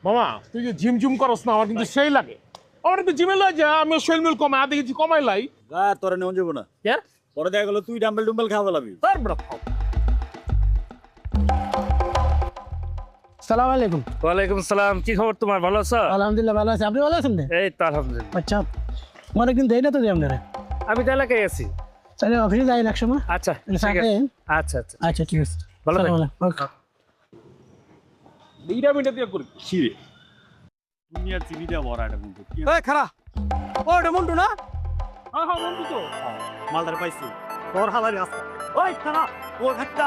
মামা তুই যে জিম জুম করস না আমার কিন্তু সেই লাগে আমার তো জিমে লয় যা আমি শরীর মিল কমে আধে কিছু কমাই লাই গা তোরা নেওয়া যাবো না কে পরে দেখা গেলো তুই ডাম্বেল ডুম্বেল খাওয়া লাগবি আর বড় খাও সালাম আলাইকুম। ওয়ালাইকুম সালাম। কি খবর তোমার? ভালো আছো? আলহামদুলিল্লাহ ভালো আছি। আপনি ভালো আছেন? এই তো আলহামদুলিল্লাহ। আচ্ছা অনেকদিন দেয় না তো দিই আপনারা। আমি তো এলাকায় আছি। তাহলে অফিসে যাই এক সময়। আচ্ছা ঠিক আছে। আচ্ছা আচ্ছা আচ্ছা ঠিক আছে ভালো থাকো। এইটা মিটা দিয়ে করি খিরে দুনিয়ার চিনি দেওয়া ভরা এটা কিন্তু এই খারা ও এটা মন্টু না? হ্যাঁ হ্যাঁ বন্ধু তো মালদার পাইছি তোর হালারি রাস্তা ওই খানা ও ঘাটটা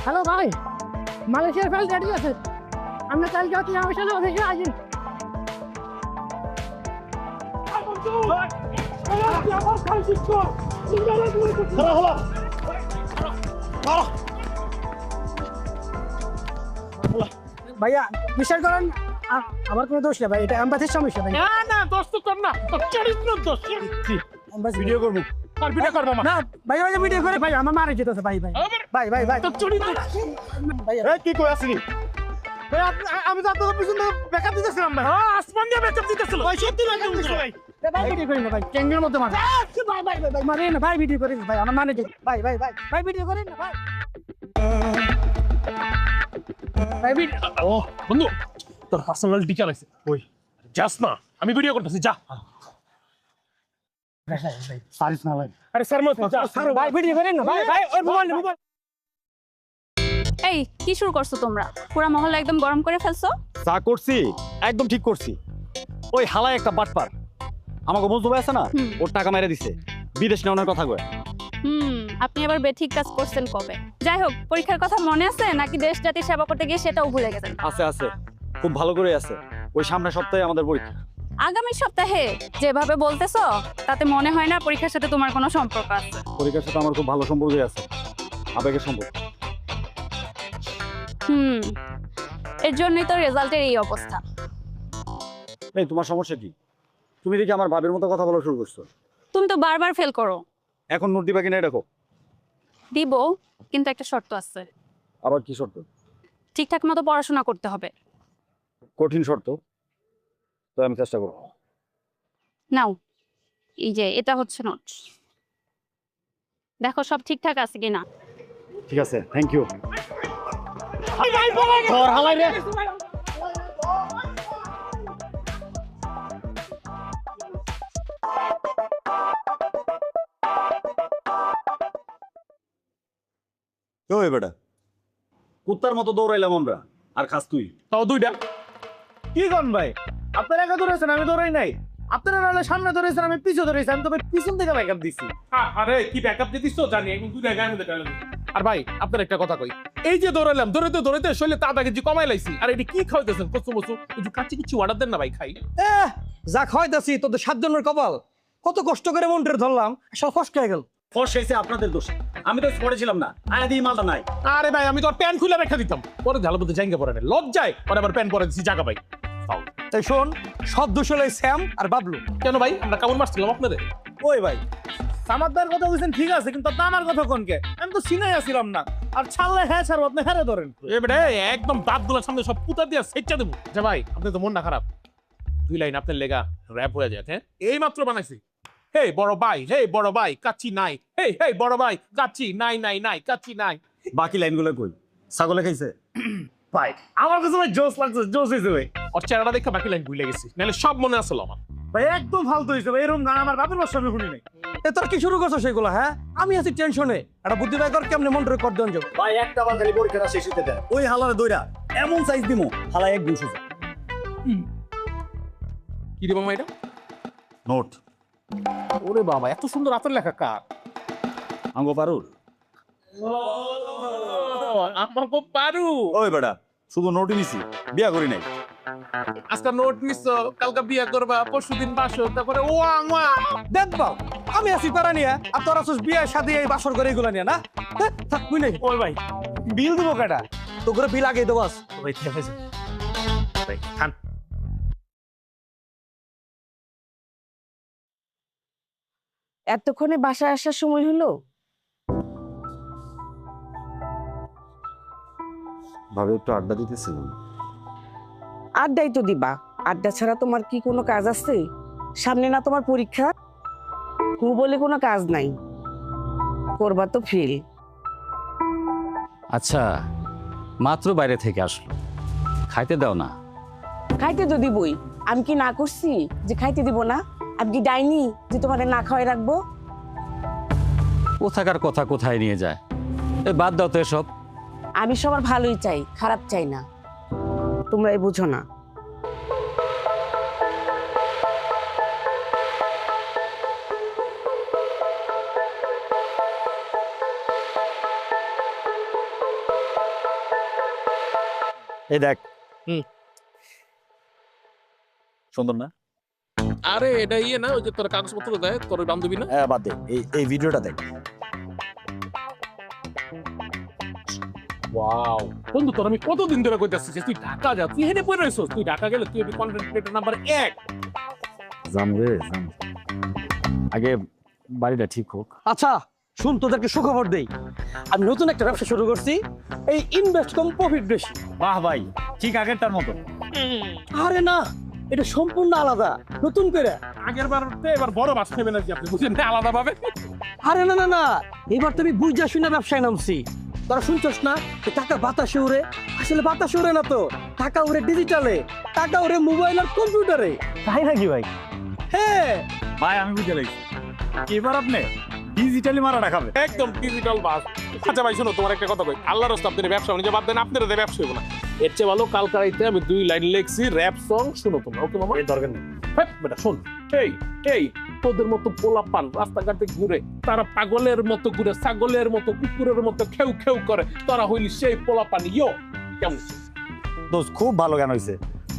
হ্যালো ভাই, মালয়েশিয়ার ফেল রেডি আছে। আমরা কালকে হচ্ছে আমার সাথে অফিসে আসি। ভাইয়া বিশ্বাস করেন আমার কোনো দোষ নেই ভাই, এটা এমবাসির সমস্যা ভাই। না না দোষ তো কর না তোর চরিত্র দোষ ভিডিও করবো কর ভিডিও কর মামা না ভাই ভাই ভিডিও করে ভাই আমার মারে যেতেছে ভাই ভাই ভাই ভাই ভাই তোর চরিত্র ভাই এই কি কই আসলি আমি তো আপনাদের পিছনে ব্যাকআপ দিতেছিলাম ভাই। আসমান দিয়ে বেকআপ দিতেছিল ভাই সত্যি ব্যাকআপ দিতেছিল ভাই। ভাই ভিডিও করি না ভাই, ক্যাঙ্গের মধ্যে মার। ভাই ভাই ভাই ভাই মারে না ভাই, ভিডিও করি না ভাই, আমার মানে যে ভাই ভাই ভাই ভাই ভিডিও করেন না ভাই। ভাই ভিডিও ও বন্ধু তোর পার্সোনাল টিচার আছে ওই যাস না আমি ভিডিও করতেছি যা ভাই ভাই সারিস না ভাই। আরে স্যার মত যা স্যার ভাই ভিডিও করেন না ভাই ভাই ওর মোবাইল মোবাইল। এই কি শুরু করছো তোমরা? পুরা মহল্লা একদম গরম করে ফেলছো। চা করছি একদম ঠিক করছি ওই হালায় একটা বাটপার আমাকে বলতে আছে না ওর টাকা মেরে দিছে বিদেশ নেওয়ার কথা কয় আপনি আবার বেঠিক কাজ করছেন কবে? যাই হোক, পরীক্ষার কথা মনে আছে নাকি দেশ জাতির সেবা করতে গিয়ে সেটাও ভুলে গেছেন? আছে আছে খুব ভালো করে আছে ওই সামনের সপ্তাহে আমাদের পরীক্ষা আগামী সপ্তাহে যেভাবে বলতেছো তাতে মনে হয় না পরীক্ষার সাথে তোমার কোনো সম্পর্ক আছে। পরীক্ষার সাথে আমার খুব ভালো সম্পর্কই আছে আবেগের সম্পর্ক এর জন্যই তো রেজাল্টের এই অবস্থা। এই তোমার সমস্যা কি তুমি দেখি আমার ভাবের মতো কথা বলা শুরু করছো তুমি তো বারবার ফেল করো। এখন নোট দিবা কিনা দেখো দিব, কিন্তু একটা শর্ত আছে। আবার কি শর্ত ঠিকঠাক মতো পড়াশোনা করতে হবে। কঠিন শর্ত তো আমি চেষ্টা করবো নাও, এই যে এটা হচ্ছে নোট, দেখো সব ঠিকঠাক আছে কিনা। ঠিক আছে থ্যাংক ইউ তোর হালাই রে ওই বেটা কুত্তার মতো দৌড়াইলাম আমরা আর খাস তুই তাও দুইটা কি কোন ভাই, আপনারা একা দৌড়াইছেন আমি দৌড়াই নাই। আপনারা নাহলে সামনে দৌড়াইছেন আমি পিছনে দৌড়াইছি, আমি তো ভাই পিছন থেকে ব্যাকআপ দিছি। আরে কি ব্যাকআপ দিতিস তো জানি এখন দুইটা গায়ের মধ্যে টাইল আর ভাই আপনার একটা কথা কই এই যে দৌড়াইলাম দৌড়াইতে দৌড়াইতে শরীরে তা কেজি কমাই লাইছি আর এটা কি খাওয়াইতেছেন কচু মচু ওই যে কাচ্চি কিছু অর্ডার দেন না ভাই খাই যা খাওয়াইতাছি তোদের 7 জনের কপাল, কত কষ্ট করে মন্টুরে ধরলাম সব ফসকে গেল। ফস হয়েছে আপনাদের দোষ আমি তো পড়েছিলাম না আয়া দিয়ে মালটা নাই আরে ভাই আমি তো আর প্যান খুলে রেখে দিতাম পরে ঝাল মধ্যে জায়গা পরে না লজ্জায় পরে আবার প্যান পরে দিছি জায়গা ভাই তাই শোন, সব দোষ হলো স্যাম আর বাবলু। কেন ভাই আমরা কেমন মারছিলাম আপনাদের ওই ভাই সামাদার কথা বলছেন ঠিক আছে, কিন্তু আপনি আমার কথা কোনকে? আমি তো সিনাই আসিলাম না, আর ছাড়লে হ্যাঁ ছাড়বো, আপনি হ্যাঁ ধরেন। এবারে একদম দাঁতগুলোর সামনে সব পুতা দিয়ে সেচ্চা দেবো যে ভাই আপনি তো মন না খারাপ দুই লাইন আপনার লেগা র‍্যাপ হয়ে যায় হ্যাঁ এই মাত্র বানাইছি হে বড় ভাই কাচ্চি নাই হে বড় ভাই কাচ্চি নাই নাই নাই কাচ্চি নাই বাকি লাইনগুলো কই ছাগলে খাইছে ভাই আমার কাছে ভাই জোস লাগছে, জোস হয়েছে ভাই। ওর চেহারাটা দেখে বাকি লাইন ভুলে গেছি নাহলে সব মনে আসলো আমার ভাই একদম ফালতু হয়েছে ভাই, এরকম গান আমার বাপের বাসা আমি শুনি নাই। এ তোর কি শুরু করছো সেগুলো? হ্যাঁ আমি আছি টেনশনে, একটা বুদ্ধি বাই কর কেমনে মন রেকর্ড দেন যাও। ভাই একটা বার খালি পরীক্ষাটা শেষ হতে দেয় ওই হালারে দইরা এমন সাইজ দিমু হালা একদম সোজা কি রে মামা এটা নোট ওরে বাবা এত সুন্দর হাতের লেখা কার আঙ্গ পারুর আমাকে পারু ওই বেটা শুধু নোটই নিছি বিয়া করি নাই আজকে নোট নিচ্ছ কালকে বিয়ে করবা পরশুদিন বাসো তারপরে ও আমা দেখ বাউ আমি আছি পারা নিয়ে, আর তোর আসছিস বিয়ে শাদি এই বাসর করে এগুলো নিয়ে না। থাক তুই নাই ওই ভাই বিল দেবো কেটা, তো করে বিল আগে দেবো। ভাই খান এতক্ষণে বাসায় আসার সময় হলো? ভাবে একটু আড্ডা দিতেছিলাম। আড্ডাই তো দিবা, আড্ডা ছাড়া তোমার কি কোনো কাজ আছে? সামনে না তোমার পরীক্ষা? বলে কোনো কাজ নাই, করবা তো ফেল। আচ্ছা, মাত্র বাইরে থেকে আসলো, খাইতে দাও না। খাইতে তো দিবই, আমি কি না করছি যে খাইতে দিব না? আমি কি ডাইনি যে তোমার না খাওয়াই রাখবো? কোথাকার কথা কোথায় নিয়ে যায়, বাদ দাও তো এসব। আমি সবার ভালোই চাই, খারাপ চাই না, তোমরাই বুঝো না। এই দেখ, সুন্দর না? আরে এটা ইয়ে না, ওই যে তোর কাগজপত্র দেয় তোর ওই বান্ধবী না? হ্যাঁ বাদ দে, এই ভিডিওটা দেখ। ওয়াও বন্ধু, তোর আমি কতদিন ধরে কইতাছি যে তুই ঢাকা যা, তুই হেনে পড়ে রইছস। তুই ঢাকা গেলে তুই কন্টেন্ট ক্রিয়েটর নাম্বার 1। জাম রে জাম, আগে বাড়িটা ঠিক হোক। আচ্ছা শুন, তোদেরকে সুখবর দেই, আমি নতুন একটা ব্যবসা শুরু করছি, এই ইনভেস্ট কম প্রফিট বেশি। বাহ ভাই, ঠিক আগেরটার মতো। আরে না, এটা সম্পূর্ণ আলাদা, নতুন করে। আগের বারতে এবার বড় বাস নেবেন নাকি আপনি, বুঝলেন না? আলাদা ভাবে। আরে না না না, এবার তুমি বুঝা শুনে ব্যবসায় নামছি। তোরা শুনছস না, যে টাকা বাতাসে উড়ে? আসলে বাতাসে উড়ে না তো, টাকা উড়ে ডিজিটালে, টাকা উড়ে মোবাইল আর কম্পিউটারে। তাই নাকি ভাই? হ্যাঁ ভাই আমি বুঝে লাগছি, এবার আপনি ডিজিটালি মারা রাখাবে। একদম ডিজিটাল বাস। আচ্ছা ভাই শোনো, তোমার একটা কথা কই, আল্লাহর রাস্তা আপনাদের ব্যবসা বাণিজ্য বাদ দেন, আপনাদের দিয়ে ব্যবসা হইব না। এর চেয়ে ভালো কালকে রাইতে আমি 2 লাইন লিখছি র‍্যাপ সং, শুনো তোমরা। ওকে মামা? এর দরকার নেই। হ্যাঁ বেটা শোন, এই এই তোদের মতো পোলাপান রাস্তাঘাটে ঘুরে, তারা পাগলের মতো ঘুরে, ছাগলের মতো, কুকুরের মতো খেউ খেউ করে, তারা হইলি সেই পোলাপান। ইয়ো কেমন? দোস্ত খুব ভালো গান হয়েছে,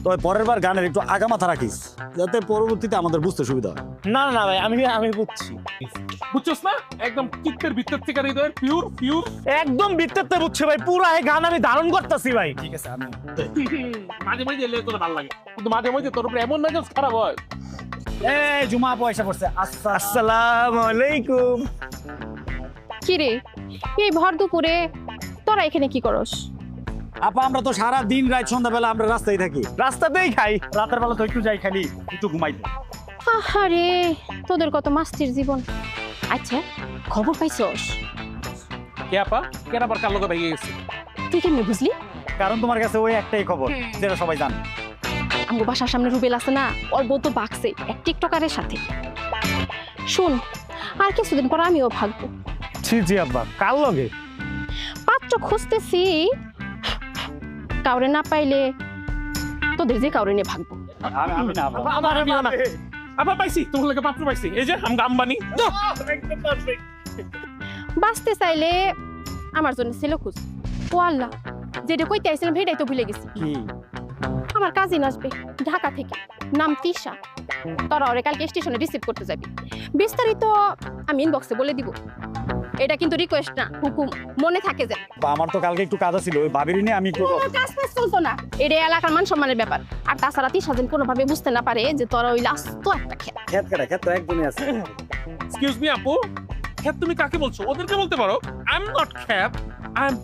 তবে পরের বার গানের একটু আগা মাথা রাখিস, যাতে পরবর্তীতে আমাদের বুঝতে সুবিধা হয়। না না ভাই, আমি বুঝছি, বুঝছস না? একদম চিত্তের ভিতর থেকে হৃদয়ের পিওর পিওর। একদম বিত্তেতে বুঝছে ভাই, পুরা এই গান আমি ধারণ করতেছি ভাই। ঠিক আছে, আমি মাঝে মাঝে এলে তোর ভালো লাগে, কিন্তু মাঝে মাঝে তোর উপরে এমন মেজাজ খারাপ হয়। এই জুমা পয়সা পড়ছে। আসসালামু আলাইকুম। কি রে, এই ভর দুপুরে তোরা এখানে কি করস? আপা আমরা তো সারা দিন রাত সন্ধ্যাবেলা আমরা রাস্তায় থাকি, রাস্তাতেই খাই। রাতের বেলা তো একটু যাই খালি একটু ঘুমাইতে। আহারে, তোদের কত মাস্তির জীবন। আচ্ছা, খবর পাইছস? কে আপা? কেন আবার কার লগে ভেঙে গেছে? তুই কেমনে বুঝলি? কারণ তোমার কাছে ওই একটাই খবর যেটা সবাই জানে। আমগো বাসার সামনে রুবেল আছে না, ওর বউ তো ভাগছে এক টিকটকারের সাথে। শুন, আর কিছুদিন পর আমিও ভাগবো। জি জি আব্বা, কার লগে? পাত্র খুঁজতেছি, কাউরে না পাইলে তোদের যে কাউরে নিয়ে ভাগবো। আমি না আপা। আমার আমিও না। আপা পাইছি, তোমার লগে পাত্র পাইছি, এই যে আমগো আম্বানি। বাঁচতে চাইলে আমার জন্য ছেলে খুঁজ। ও আল্লাহ, যেটা কইতে আইছিলাম সেটাই তো ভুলে গেছি। কি? আমার কাজিন আসবে ঢাকা থেকে, নাম তিশা। তোরা ওরে কালকে স্টেশনে রিসিভ করতে যাবি। বিস্তারিত আমি ইনবক্সে বলে দিব। এটা কিন্তু রিকোয়েস্ট না, হুকুম, মনে থাকে যেন। বা আমার তো কালকে একটু কাজ ছিল, ওই ভাবির নিয়ে আমি একটু কোনো কাজ ফাজ চলতো না, এটা এলাকার মান সম্মানের ব্যাপার। আর তাছাড়া তিশা যেন কোনোভাবে বুঝতে না পারে যে তোরা ওই লাস্ট একটা খেত। খেত কাটা, খেত তো একদমই আছে। এক্সকিউজ মি আপু, খ্যাত তুমি কাকে বলছো? ওদেরকে বলতে পারো। আই এম নট খ্যাত, I am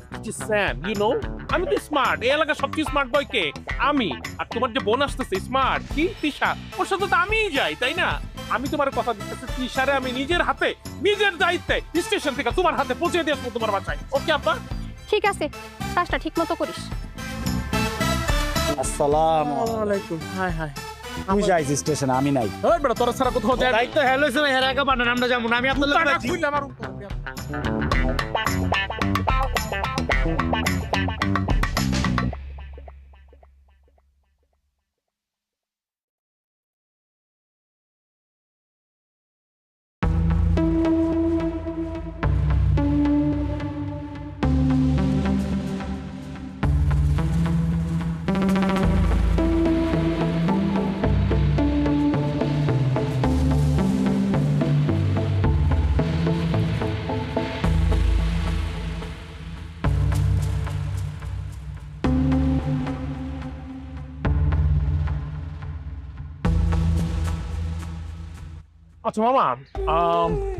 Sam, you know. আমি তো স্মার্ট, এই এলাকার সবচেয়ে স্মার্ট বয় কে? আমি। আর তোমার যে বোন আসতেছে স্মার্ট, কি তিশা, ওর সাথে তো আমিই যাই, তাই না? আমি তোমার কথা দিতেছি, তিশারে আমি নিজের হাতে, নিজের দায়িত্বে স্টেশন থেকে তোমার হাতে পৌঁছে দিয়ে আসবো তোমার বাসায়। ওকে আপা? ঠিক আছে, কাজটা ঠিক মতো করিস। আসসালামু আলাইকুম। High high. তুমি যাইছি স্টেশনে, আমি নাই। ওই বেটা, তোরা ছাড়া কোথাও যায় না। দায়িত্ব হ্যালো সে হেরা একা বানান, আমরা যাবো না, আমি আপনার লগে টাকা যাচ্ছি। খুইলে আমার উপর। আচ্ছা মামা,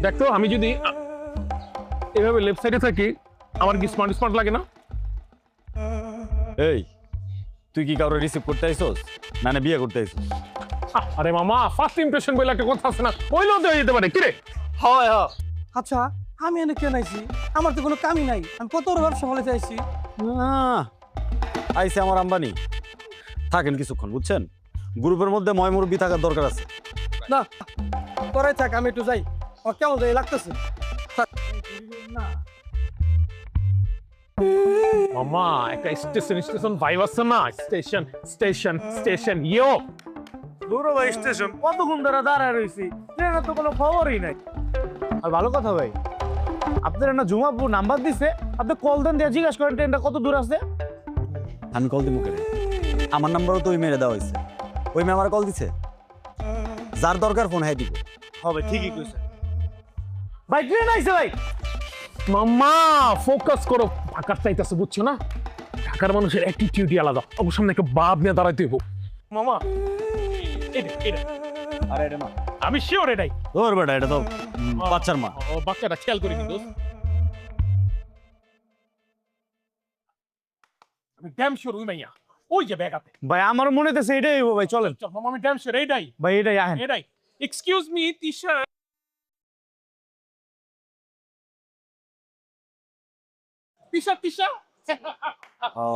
দেখতো আমি যদি এভাবে লেফট সাইডে থাকি আমার কি স্মার্ট স্মার্ট লাগে না? এই তুই কি কাউরে রিসিভ করতে আইছস না বিয়ে করতে আইছস? আরে মামা, ফার্স্ট ইমপ্রেশন বলে একটা কথা আছে না, ওইলেও দেওয়া যেতে পারে। কিরে? হয় আচ্ছা, আমি এনে কেন আইছি? আমার তো কোনো কামই নাই, আমি কত বড় ব্যবসা বলে চাইছি। আইছে আমার আম্বানি। থাকেন কিছুক্ষণ, বুঝছেন? গ্রুপের মধ্যে ময় মুরব্বী থাকার দরকার আছে। না করাই থাক, আমি একটু যাই, আমার কেমন যাই লাগতেছে। মামা একটা স্টেশন ভাইব আছে না, স্টেশন ইয়ো। দুটো ভাই স্টেশন কতক্ষণ ধরে দাঁড়ায় রয়েছি, ট্রেনের তো কোনো খবরই নাই। আর ভালো কথা ভাই, আপনার না জুমাপুর নাম্বার দিছে, আপনি কল দেন দিয়ে জিজ্ঞাসা করেন ট্রেনটা কত দূর আছে। আমি কল দিব কেন? আমার নাম্বারও তো ওই মেরে দেওয়া হয়েছে, ওই মেয়ে আমার কল দিছে। যার দরকার ফোন হ্যাঁ দিব। হবে, ঠিকই কইছে ভাই। ট্রেন আইছে ভাই। মামা ফোকাস করো, ঢাকার চাইতেছে বুঝছো না? ঢাকার মানুষের অ্যাটিটিউডই আলাদা, অবশ্য সামনে একটা বাপ নিয়ে দাঁড়াইতে হইব। মামা এটা আরে এটা না, আমি শিওর এটাই তোর বেটা, এটা তো বাচ্চার মা। ও বাচ্চাটা খেয়াল করি কিন্তু আমি ড্যাম শিওর ওই মাইয়া, ওই যে ব্যাগ হাতে। ভাই আমার মনে হইতেছে এটাই হইবো ভাই, চলেন। চল মামা, আমি ড্যাম শিওর এইটাই ভাই এটাই আহেন। এটাই। এক্সকিউজ মি তিশা, তিশা ও,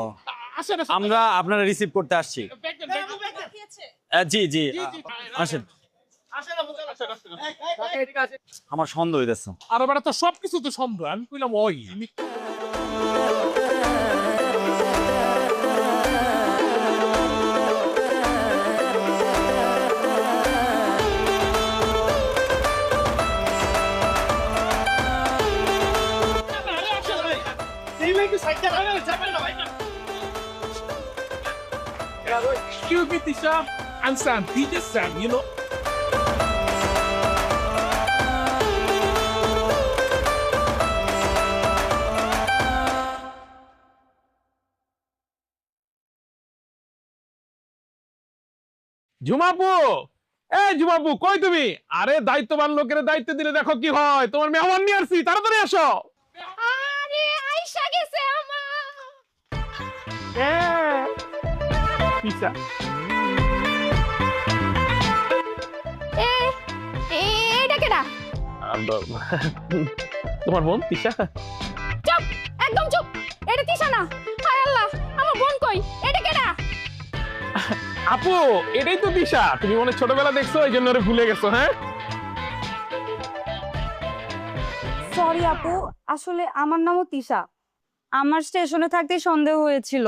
আসেন আমরা আপনারা রিসিভ করতে আসছি। জি জি, আসেন। আমার সন্দেহ হইতেছে। আর বেটা তো সবকিছু তো সন্দেহ, আমি কইলাম ওই Excuse me, Tisha. I'm Sam. DJ Sam, you know. ঝুমাপু, ঝুমাপু কই তুমি? আরে দায়িত্ববান লোকের দায়িত্ব দিলে দেখো কি হয়। তোমার মেহমান নিয়ে আসছি, তাড়াতাড়ি আসো। আরে আইসা গেছে আমা। তিশা, এটা কেডা? তোমার বোন তিশা। চুপ, একদম চুপ। এটা তিশা না। হায় আল্লাহ, আমার বোন কই? এটা কেডা? আপু এটাই তো তিশা, তুমি মনে হয় ছোটবেলা দেখছো এই জন্য ওরে ভুলে গেছো। হ্যাঁ সরি আপু, আসলে আমার নামও তিশা। আমার স্টেশনে থাকতেই সন্দেহ হয়েছিল।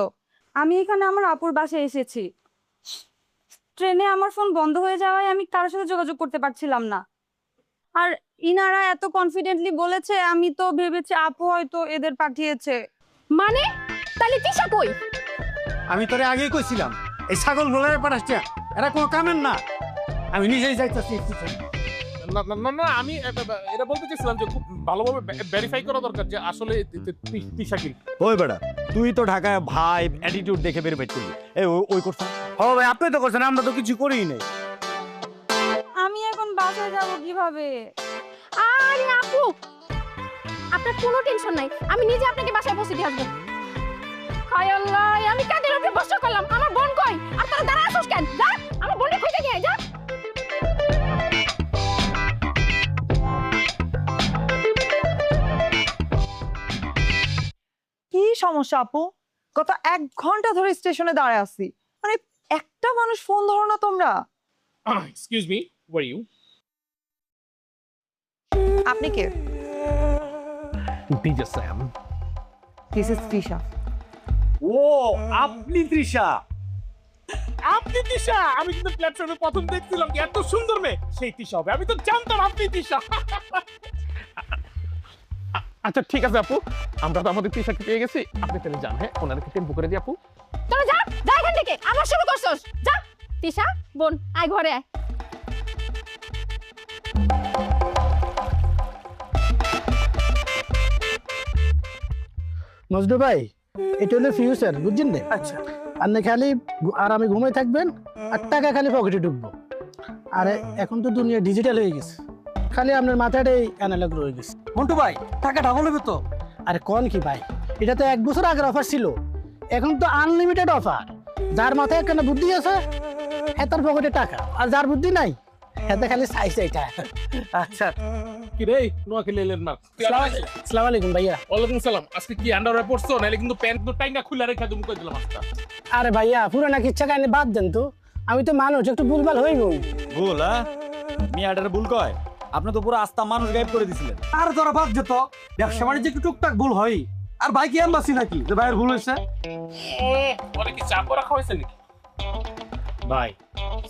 আমি এখানে আমার আপুর বাসায় এসেছি। ট্রেনে আমার ফোন বন্ধ হয়ে যাওয়ায় আমি কারোর সাথে যোগাযোগ করতে পারছিলাম না। আর ইনারা এত কনফিডেন্টলি বলেছে, আমি তো ভেবেছি আপু হয়তো এদের পাঠিয়েছে। মানে তাহলে তিশা কই? আমি তোরে আগেই কইছিলাম এই ছাগল গোলার পাঠাচ্ছি, এরা কোনো কামের না। আমি নিজেই যাইতেছি। না না না না, আমি এটা বলতে চাইছিলাম যে খুব ভালোভাবে ভেরিফাই করা দরকার যে আসলে তিশা কি। ওই বেটা, তুই তো ঢাকায় ভাই অ্যাটিটিউড দেখে বের বাইট করলি। এই ওই করছ। ও ভাই আপনি তো করছেন, আমরা তো কিছু করিই নাই। আমি এখন বাসায় যাব কিভাবে? আরে আপু, আপনার কোনো টেনশন নাই, আমি নিজে আপনাকে বাসায় পৌঁছে দিয়ে আসবো। হায় আল্লাহ, আমি কাদের উপরে ভরসা করলাম? আমার বোন কই? আর তারা দাঁড়া আসোস কেন? যা, আমার বোনকে খুঁজে নিয়ে আয়, যা। কি সমস্যা আপু? গত 1 ঘন্টা ধরে স্টেশনে দাঁড়ায় আছি, মানে একটা মানুষ ফোন ধরো না তোমরা। Excuse me, where you? আপনি কে? DJ Sam. This is Trisha. ও আপনি তৃষা? আপনি তিশা? আমি কিন্তু প্ল্যাটফর্মে প্রথম দেখছিলাম কি এত সুন্দর মেয়ে, সেই তিশা হবে। আমি তো জানতাম আপনি তিশা। আচ্ছা ঠিক আছে আপু, আমরা তো আমাদের তিশাকে পেয়ে গেছি, আপনি তাহলে যান। হ্যাঁ, ওনাদেরকে টেম্পো করে দিই আপু। তোরা যা, যা এখান থেকে। আবার শুরু করছস? যা। তিশা, বোন, আয় ঘরে আয়। মজনু ভাই, এটা হলো ফিউচার, বুঝছেন না? আচ্ছা, আর না খালি আরামে ঘুমাই থাকবেন আর টাকা খালি পকেটে ঢুকবো। আর এখন তো দুনিয়া ডিজিটাল হয়ে গেছে, খালি আপনার মাথাটাই অ্যানালগ রয়ে গেছে। মন্টু ভাই টাকাটা বলবে তো? আরে কোন কি ভাই, এটা তো 1 বছর আগের অফার ছিল, এখন তো আনলিমিটেড অফার। যার মাথায় একখানা বুদ্ধি আছে তার পকেটে টাকা, আর যার বুদ্ধি নাই হাতে খালি চাইছে এটা। আচ্ছা কি রে নোয়াখালী এলেন না? আসসালামু আলাইকুম ভাইয়া। ওয়ালাইকুম সালাম। আজকে কি আন্ডারওয়্যার পরছো নাইলে কিন্তু প্যান্ট তো টাইনা খুলে রেখে তুমি কই দিলাম আজকে। আরে ভাইয়া পুরানা কিচ্ছা কাহিনী বাদ দেন তো, আমি তো মানুষ, একটু ভুলভাল হয়ে গই। ভুল? হ্যাঁ, মিয়াটারে ভুল কয়? আপনি তো পুরো আস্থা মানুষ গায়েব করে দিছিলেন। আর তোরা বাদ দে তো, ব্যবসা বাণিজ্যে একটু টুকটাক ভুল হয়। আর ভাই কি এমবাসি নাকি যে ভাইয়ের ভুল হয়েছে? ওরে কি চাপ রাখা হয়েছে নাকি? ভাই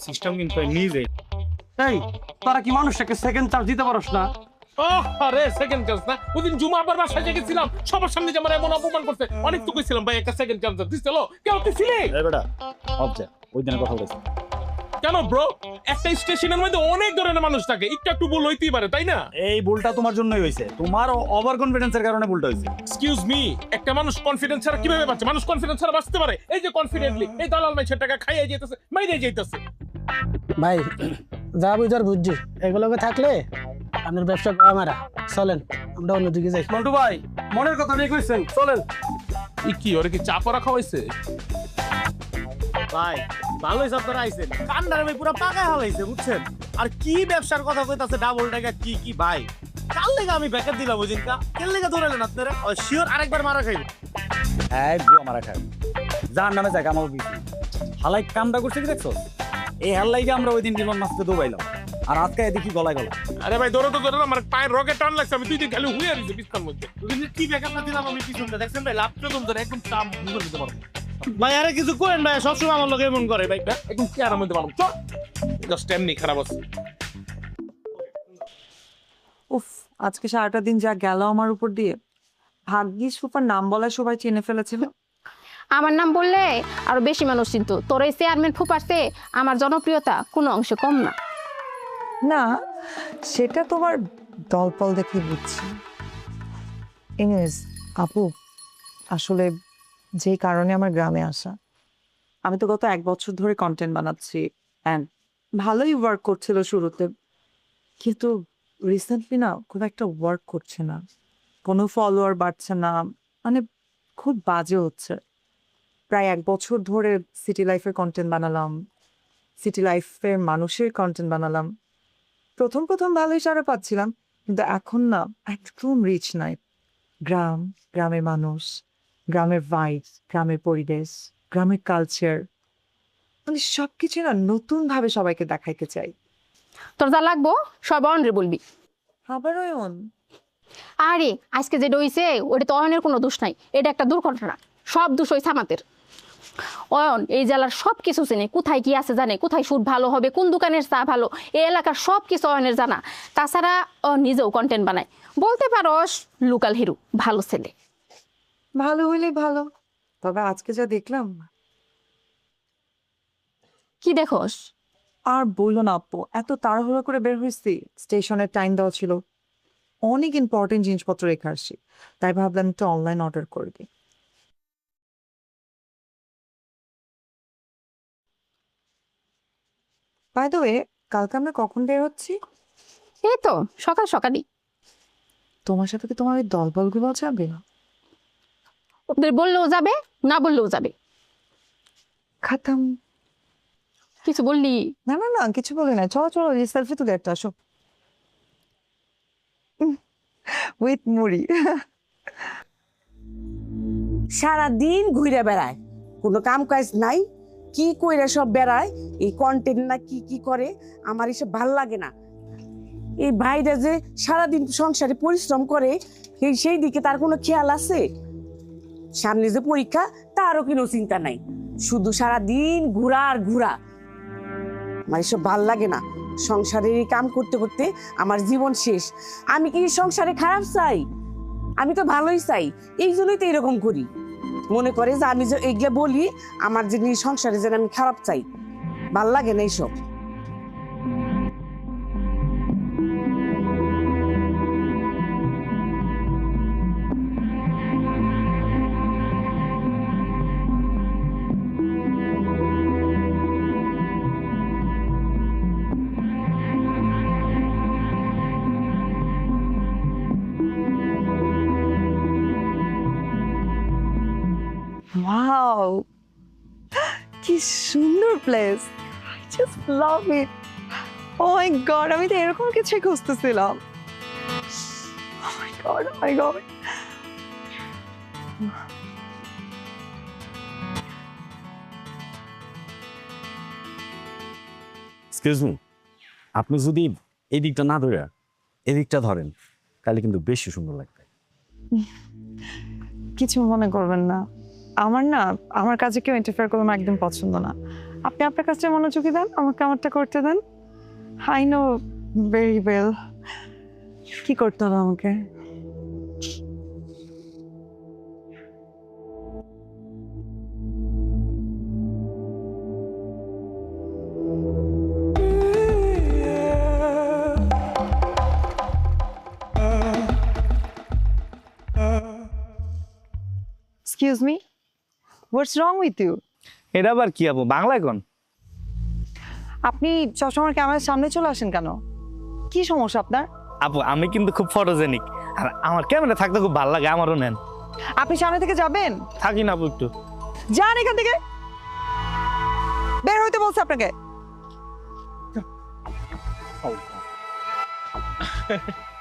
সিস্টেম কিন্তু নিজে এই তোরা কি মানুষটাকে সেকেন্ড চান্স দিতে পারস না? আরে সেকেন্ড চান্স না, ওদিন জুমা আবার বাসায় গেছিলাম, সবার সামনে যে আমার এমন অপমান করছে, অনেক তো কইছিলাম ভাই একটা সেকেন্ড চান্স দিছিল। কেউ তো ছিলে এই বেটা অবজেক্ট ওই দিনের কথা বলেছি। কেন ব্রো? একটা স্টেশনের মধ্যে অনেক ধরনের মানুষ থাকে, একটু একটু ভুল হইতেই পারে, তাই না? এই ভুলটা তোমার জন্যই হয়েছে, তোমার ওভার কনফিডেন্সের কারণে ভুলটা হয়েছে। এক্সকিউজ মি, একটা মানুষ কনফিডেন্স ছাড়া কিভাবে বাঁচে? মানুষ কনফিডেন্স ছাড়া বাঁচতে পারে? এই যে কনফিডেন্টলি এই দালাল মাইছের টাকা খাইয়ে যাইতেছে, মাইরে যাইতেছে। ভাই যা বুঝার বুঝছি, এগুলোকে থাকলে আপনার ব্যবসা মারা। চলেন আমরা অন্যদিকে যাই। মন্টু ভাই মনের কথা নিয়ে কইছেন, চলেন। কি ওরে কি চাপ রাখা হয়েছে? ভাই ভালোই সব ধরে আইছেন, কান্ডারে ভাই পুরো পাকা হলাইছে বুঝছেন। আর কি ব্যবসার কথা কইতাছে ডাবল টাকা কি কি ভাই, কাল লেগে আমি ব্যাকআপ দিলাম বুঝিন কা, কেন লেগে ধরেলেন আপনারা? শিওর আরেকবার মারা খাইব। এই বুয়া মারা খায় যার নামে জায়গা আমার বিক্রি হালাই কামটা করছে কি দেখছো? এই হাল্লাইকে আমরা ওই দিন বিমান মাছতে দৌড়াইলাম, আর আজকে দেখি গলায় গলা। আরে ভাই ধরো তো ধরো, আমার পায়ের রকেট টান লাগছে, আমি 2 দিন খালি হুইয়া দিছি বিছানার মধ্যে। কি ব্যাকআপ দিলাম আমি পিছনটা দেখছেন ভাই, লাভ তো ধরে একদম চাপ মুখে দিতে পারবো ভাই। আরে কিছু করেন ভাই, সবসময় আমার লোক এমন করে ভাই। একদম কি আরামের মধ্যে মানুষ চল, জাস্ট এমনি খারাপ আছে। উফ, আজকে সারাটা দিন যা গেল আমার উপর দিয়ে। ভাগ্যিস ফুফার নাম বলায় সবাই চিনে ফেলেছিল। আমার নাম বললে আরো বেশি মানুষ চিনতো। তোর এই চেয়ারম্যান ফুপারছে আমার জনপ্রিয়তা কোনো অংশে কম না। না, সেটা তোমার দলপল দেখে বুঝছি। এনিওয়েজ আপু, আসলে যে কারণে আমার গ্রামে আসা, আমি তো গত 1 বছর ধরে কন্টেন্ট বানাচ্ছি অ্যান্ড ভালোই ওয়ার্ক করছিল শুরুতে, কিন্তু রিসেন্টলি না খুব একটা ওয়ার্ক করছে না, কোনো ফলোয়ার বাড়ছে না, মানে খুব বাজে হচ্ছে। প্রায় 1 বছর ধরে সিটি লাইফের কন্টেন্ট বানালাম, সিটি লাইফের মানুষের কন্টেন্ট বানালাম। প্রথম ভালোই সাড়া পাচ্ছিলাম, কিন্তু এখন না একদম রিচ নাই। গ্রাম, গ্রামের মানুষ, গ্রামের ভাইব, গ্রামের পরিবেশ, গ্রামের কালচার, মানে সবকিছু না নতুন ভাবে সবাইকে দেখাইতে চাই। তোর যা লাগবো সব অয়নরে বলবি। আবার অয়ন? আরে আজকে যেটা হইছে ওটা তো অয়নের কোনো দোষ নাই, এটা একটা দুর্ঘটনা। সব দোষ হইছে আমাদের। অয়ন এই জেলার সব কিছু চেনে, কোথায় কি আছে জানে, কোথায় শুট ভালো হবে, কোন দোকানের চা ভালো, এই এলাকার সব কিছু অয়নের জানা। তাছাড়া ও নিজেও কন্টেন্ট বানায়, বলতে পারোস লোকাল হিরো, ভালো ছেলে। ভালো হইলে ভালো, তবে আজকে যা দেখলাম। কি দেখোস? আর বললো না আপু, এত তাড়াহুড়ো করে বের হয়েছি, স্টেশনের টাইম দেওয়া ছিল, অনেক ইম্পর্টেন্ট জিনিসপত্র রেখে আসছি, তাই ভাবলাম একটু অনলাইন অর্ডার করে দিই। বাই দ্য ওয়ে, কালকে আমরা কখন বের হচ্ছি? এই তো সকাল সকালই। তোমার সাথে কি তোমার ওই দলবলগুলো যাবে? ওদের বললেও যাবে, না বললেও যাবে। খাতাম। কিছু বললি? না না না, কিছু বলে না, চলো চলো সেলফি তুলে একটা আসো উইথ মুড়ি। সারাদিন ঘুরে বেড়ায়, কোনো কাম কাজ নাই, কি কইরা সব বেড়ায়, এই কন্টেন্ট না কি কি করে, আমার এসব ভাল লাগে না। এই ভাইরা যে সারাদিন সংসারে পরিশ্রম করে, সেই দিকে তার কোনো খেয়াল আছে? সামনে যে পরীক্ষা তারও কোনো চিন্তা নাই, শুধু সারাদিন ঘোরা আর ঘোরা। আমার এসব ভাল লাগে না। সংসারের এই কাম করতে করতে আমার জীবন শেষ। আমি কি সংসারে খারাপ চাই? আমি তো ভালোই চাই, এই জন্যই তো এরকম করি। মনে করে যে আমি যে এগুলো বলি আমার যে সংসারে যেন আমি খারাপ চাই, ভাল লাগে না এইসব। ওয়াও, কি সুন্দর place, I just love it. Oh my God, আমি তো এরকম কিছুই খুঁজতেছিলাম। Oh my God, oh my God. Excuse me, আপনি যদি এই দিকটা না ধরে এদিকটা ধরেন তাহলে কিন্তু বেশি সুন্দর লাগবে। কিছু মনে করবেন না, আমার কাজে কেউ ইন্টারফেয়ার করলে আমার একদম পছন্দ না। আপনি আপনার কাজটা মনোযোগী দেন, আমাকে আমারটা করতে দেন। আই নো ভেরি ওয়েল কি করতে হবে আমাকে। Excuse me, what's wrong with you? এটা আবার কি আপু, বাংলায় কোন? আপনি সবসময় ক্যামেরার সামনে চলে আসেন কেন? কি সমস্যা আপনার? আপু আমি কিন্তু খুব ফটোজেনিক, আর আমার ক্যামেরা থাকতে খুব ভালো লাগে, আমারও নেন। আপনি সামনে থেকে যাবেন? থাকি না আপু একটু। যান এখান থেকে, বের হইতে বলছে আপনাকে।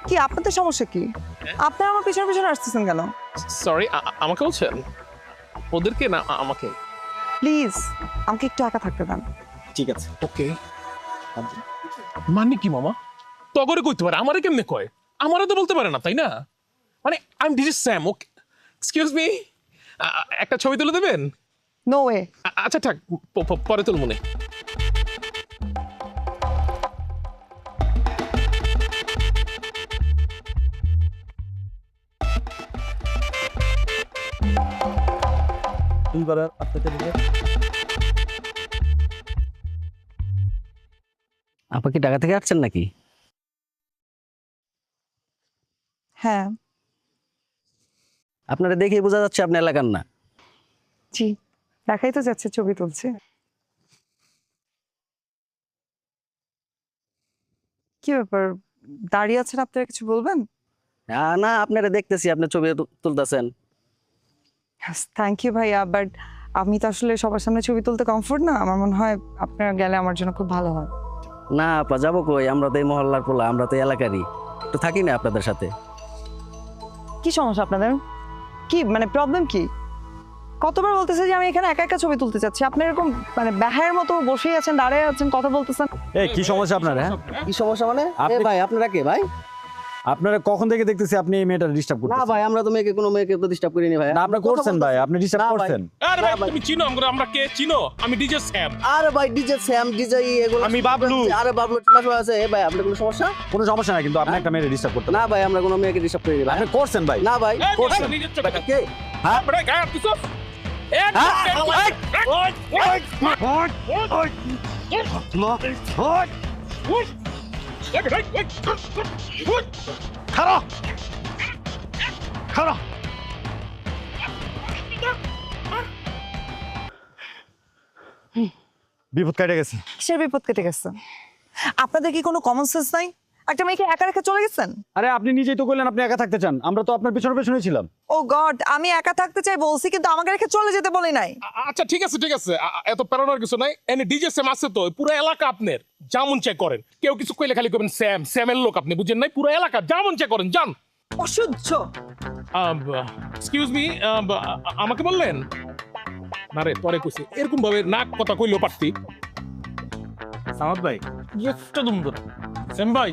কি আপনাদের সমস্যা কি? আপনারা আমার পিছনে পিছনে আসতেছেন কেন? সরি, আমাকে বলছেন? ওদেরকে না আমাকে? প্লিজ আমাকে একটু একা থাকতে দেন। ঠিক আছে, ওকে। মানে কি মামা? তগরে কইতে পারে, আমারে কেমনে কয়? আমারে তো বলতে পারে না, তাই না? মানে I am this is Sam. Okay, excuse me, একটা ছবি তুলে দেবেন? No way. আচ্ছা থাক, পরে তুল মনে। আপা কি ঢাকা থেকে আসছেন নাকি? হ্যাঁ। আপনারা দেখেই বোঝা যাচ্ছে আপনি এলাকার না। জি, দেখাই তো যাচ্ছে, ছবি তুলছে। কি ব্যাপার, দাঁড়িয়ে আছেন, আপনারা কিছু বলবেন? না, আপনারা দেখতেছি আপনি ছবি তুলতেছেন। থ্যাংক ইউ ভাইয়া, বাট আমি তো আসলে সবার সামনে ছবি তুলতে কমফোর্ট না। আমার মনে হয় আপনারা গেলে আমার জন্য খুব ভালো হয়। না আপা, যাবো কই? আমরা তো এই মহল্লার পোলা, আমরা তো এলাকারই, তো থাকি না আপনাদের সাথে। কি সমস্যা আপনাদের? কি মানে প্রবলেম কি? কতবার বলতেছে যে আমি এখানে একা একা ছবি তুলতে চাচ্ছি, আপনি এরকম মানে ব্যাহের মতো বসেই আছেন, দাঁড়িয়ে আছেন, কথা বলতেছেন। এই কি সমস্যা আপনার? হ্যাঁ, কি সমস্যা মানে? আপনি- ভাই আপনারা কে ভাই? আপনারা কখন থেকে দেখতেছি আপনি এই মেয়েটা ডিস্টার্ব না করতেছেন। ভাই, আমরা তো কোনো মেয়েকে তো ডিস্টার্ব করিনি ভাই। না, আপনি করছেন ভাই, আপনি ডিস্টার্ব না ভাই। করছেন। আরে ভাই, তুমি চিনো আমরা কে? চিনো? আমি ডিজে স্যাম। আরে ভাই, ডিজে স্যাম, ডিজে এগুলো আমি বাবলু। আরে বাবলু চলে আছে। এ ভাই, আপনার কোনো সমস্যা? কোনো সমস্যা নাই, কিন্তু আপনি একটা মেয়েকে ডিস্টার্ব করতেন। না ভাই, আমরা কোনো মেয়েকে ডিস্টার্ব করিনি ভাই। আপনি করছেন ভাই। না ভাই, করছেন। কে? হ্যাঁ, বিপদ কেটে গেছে। কিসের বিপদ কেটে গেছে? আপনাদের কি কোনো কমন সেন্স নাই? একটা মেয়েকে একা রেখে চলে গেছেন। আরে আপনি নিজেই তো কইলেন আপনি একা থাকতে চান, আমরা তো আপনার পেছনে পেছনেই ছিলাম। ও গড, আমি একা থাকতে চাই বলছি, কিন্তু আমাকে রেখে চলে যেতে বলি নাই। আচ্ছা ঠিক আছে ঠিক আছে, এত প্যারানোর কিছু নাই। এনে ডিজে স্যাম আছে তো, পুরো এলাকা আপনার, যেমন চেক করেন। কেউ কিছু কইলে খালি কবেন স্যাম, স্যামের লোক আপনি, বুঝেন নাই? পুরো এলাকা যেমন চেক করেন, যান। অসহ্য। এক্সকিউজ মি, আমাকে বললেন? না রে, পরে কইছি। এরকম ভাবে না কথা কইলেও পারতি। সামাদ ভাই, একটা দুম ধরে স্যাম ভাই।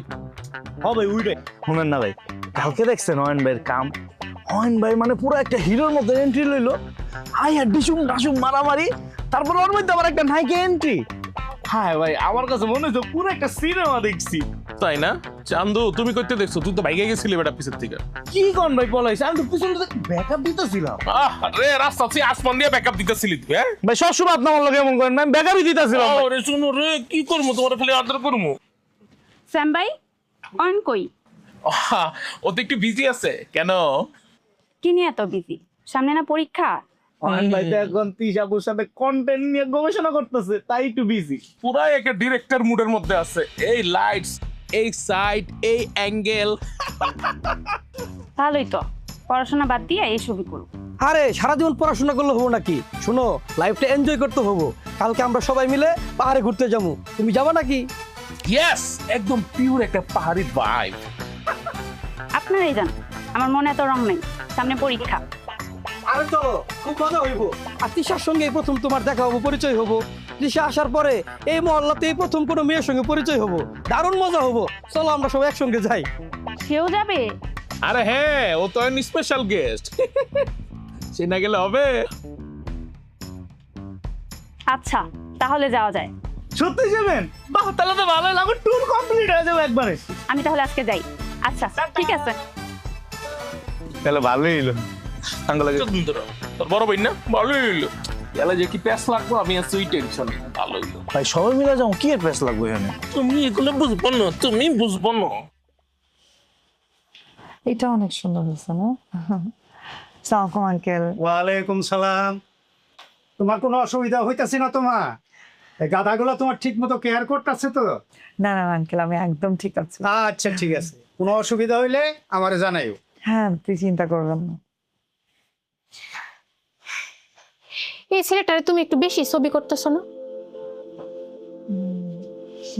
হ্যাঁ ভাই, উইডে শুনেন না ভাই, কালকে দেখছেন অয়ন ভাইয়ের কাম? অয়ন ভাই মানে পুরো একটা হিরোর মতো এন্ট্রি লইলো, হাই আর ডিসুম ডাসুম মারামারি, তারপর ওর মধ্যে আবার একটা নায়িকা এন্ট্রি। হ্যাঁ ভাই, আমার কাছে মনে হচ্ছে পুরো একটা সিনেমা দেখছি। তাই না চান্দু? তুমি কইতে দেখছো? তুই তো বাইকে গেছিলি বেটা পিছের থেকে। কি কোন ভাই পলাইছে? আমি তো পিছনে ব্যাকআপ দিতেছিলাম। রে রাস্তা তুই আসমান দিয়ে ব্যাকআপ দিতেছিলি তুই? হ্যাঁ ভাই, সবসময় আপনার লগে এমন করেন না, আমি ব্যাকআপই দিতেছিলাম। রে শুনো রে, কি করবো তোমার খালি আদর করবো। স্যাম ভাই, অন কই? ও তো একটু বিজি আছে। কেন? কি নিয়ে এত বিজি? সামনে না পরীক্ষা? অয়ন ভাই তো এখন তিশাপুর সাথে কন্টেন্ট নিয়ে গবেষণা করতেছে, তাই একটু বিজি। পুরাই একটা ডিরেক্টর মুডের মধ্যে আছে। এই লাইটস, এই সাইড, এই অ্যাঙ্গেল। ভালোই তো, পড়াশোনা বাদ দিয়ে এই ছবি করব। আরে সারা জীবন পড়াশোনা করলে হবো নাকি? শোনো, লাইফটা এনজয় করতে হবো। কালকে আমরা সবাই মিলে পাহাড়ে ঘুরতে যাবো, তুমি যাবা নাকি? ইয়েস, একদম পিওর একটা পাহাড়ি ভাইব। আপনারাই জান, আমার মনে এত রং নেই, সামনে পরীক্ষা। আরে চলো, খুব মজা হইব। আর তৃষার সঙ্গে এই প্রথম তোমার দেখা হবো, পরিচয় হবো। তৃষা আসার পরে এই মহল্লাতে এই প্রথম কোনো মেয়ের সঙ্গে পরিচয় হবো, দারুণ মজা হবো। চলো আমরা সবাই একসঙ্গে যাই। সেও যাবে? আরে হ্যাঁ, ও তো স্পেশাল গেস্ট, সে না গেলে হবে? আচ্ছা, তাহলে যাওয়া যায়। সত্যি যাবেন? বাহ, তাহলে তো ভালোই লাগবে, ট্যুর কমপ্লিট হয়ে যাবে একবারে। আমি তাহলে আজকে যাই। আচ্ছা ঠিক আছে। তাহলে ভালোই হলো। তোর বড় ভাই না, ভালোই হইলো। এলা যে কি প্যাস লাগবো, আমি আছি ওই টেনশনে। ভালো হইলো ভাই, সবাই মিলে যাও, কি এর প্রেস লাগবে এখানে? তুমি এগুলো বুঝবো না, তুমি বুঝবো না। এটা অনেক সুন্দর হয়েছে না? সালাম আঙ্কেল। ওয়ালাইকুম সালাম। তোমার কোনো অসুবিধা হইতাছে না? তোমার এই গাধাগুলো তোমার ঠিক মতো কেয়ার করতেছে তো? না না আঙ্কেল, আমি একদম ঠিক আছি। আচ্ছা ঠিক আছে, কোনো অসুবিধা হইলে আমারে জানাইও। হ্যাঁ, তুই চিন্তা করবেন না। এই ছেলেটারে তুমি একটু বেশি ছবি করতেছো না?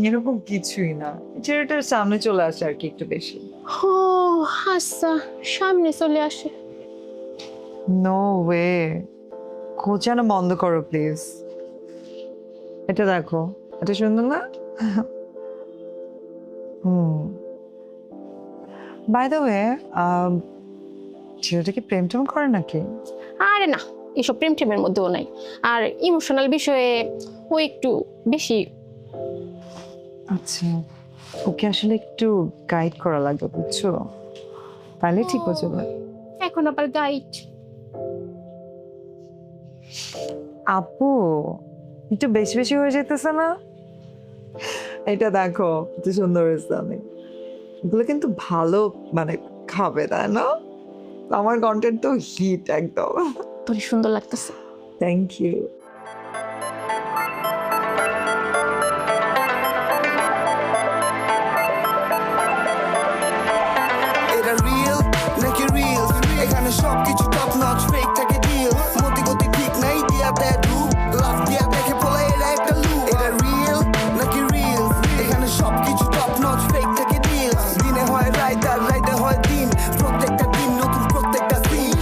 এরকম কিছুই না, ছেলেটার সামনে চলে আসে আর কি একটু বেশি। ও আচ্ছা, সামনে চলে আসে। নো ওয়ে, খোঁচানো বন্ধ করো প্লিজ। এটা দেখো, এটা সুন্দর না? বাই দ্য ওয়ে, ছেলেটা কি প্রেম টেম করে নাকি? আরে না, এসব প্রেম টেমের মধ্যেও নাই। আর ইমোশনাল বিষয়ে ও একটু বেশি। আচ্ছা, ওকে আসলে একটু গাইড করা লাগবে, বুঝছো? তাহলে ঠিক হয়ে যাবে। এখন আবার গাইড? আপু, একটু বেশি বেশি হয়ে যেতেছে না? এটা দেখো, কত সুন্দর হয়েছে। আমি এগুলো কিন্তু ভালো মানে খাবে, তাই না? আমার কন্টেন্ট তো হিট একদম। তোর সুন্দর লাগতেছে। Thank you. এটা রিয়েল নাকি রিল? এখানে সবকিছু টপ নচ, ফেক থাকে ডিল। মতি গতি ঠিক নাই, দিয়া দেয় রূপ, লাভ দিয়া দেখে বলে এটা একটা লুপ। এটা রিয়েল নাকি রিল? এখানে সবকিছু টপ নচ, ফেক থাকে ডিল। দিনে হয় রাইত আর রাইতে হয় দিন, প্রত্যেকটা দিন নতুন, প্রত্যেকটা দিন।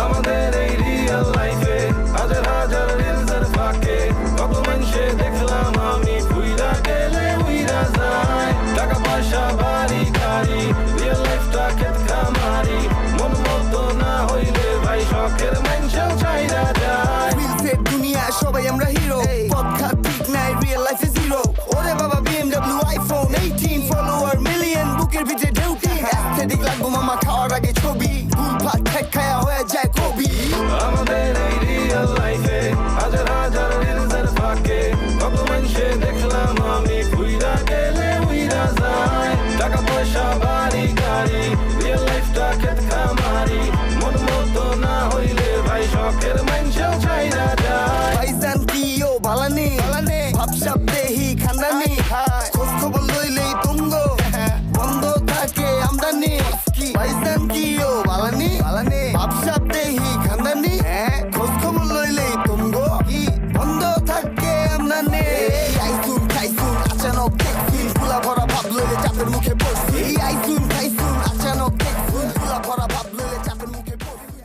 আমাদের এই রিয়েল লাইফে হাজার হাজার রিলসের ফাঁকে কত মানুষে দেখলাম আমি, ফুইরা গেলে উইরা যায়। টাকা পয়সা বাড়ি গাড়ি, রিয়েল লাইফটা খেত খামারি। মন মতো না হইলে ভাই শখের মানুষও চাইরা যায়। রিলসের দুনিয়া সবাই আমরা হিরো, পথঘাট ঠিক নাই, রিয়েল লাইফে জিরো। ওরে বাবা BMW আইফোন 18, ফলোয়ার মিলিয়ন, বুকের ভিতরে ঢেউটি। অ্যাস্থেটিক লাগবো মামা খাওয়ার আগে ছবি, ভুল ভাত ঠেক খায়া হয়ে যায় কবি। আমাদের এই রিয়েল লাইফে হাজার হাজার রিলসের ফাঁকে কত মানুষে দেখলাম আমি, ফুইরা গেলে উইরা যায়। টাকা পয়সা বাড়ি গাড়ি, রিয়েল লাইফটা খেত খামারি। মন মতো না হইলে ভাই শখের মানুষও চাইরা যায়। ভাইজান কি ও ভালানি, ভাবসাব দেহি খান্দানি। খোঁজ খবর লইলেই তুঙ্গ, বন্ধ থাকে আমদানি। ভাইজান কি ও ভালানি, ভাবসাব দেহি খান্দানি। খোঁজ খবর লইলেই তুঙ্গ, বন্ধ থাকে আমদানি। আইসুন খাইসুন আচানক দেখছুন, ফুলা ভরা ভাব লইলে চাপের মুখে পড়ছি। আইসুন খাইসুন আচানক দেখছুন, ফুলা ভরা ভাব লইলে চাপের মুখে পড়ছি।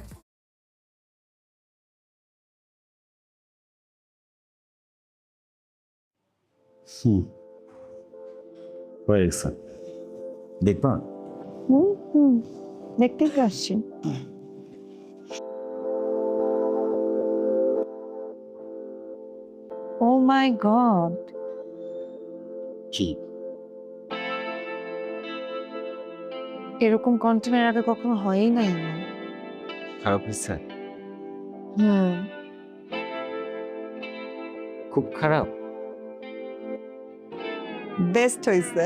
হয়ে গেছে, দেখবা? দেখতেই তো আসছি। ও মাই গড, কি এরকম কন্টেন্টের আগে কখনো হয়ই নাই আমার। খারাপ হয়েছে? খুব খারাপ? বেস্ট হয়েছে।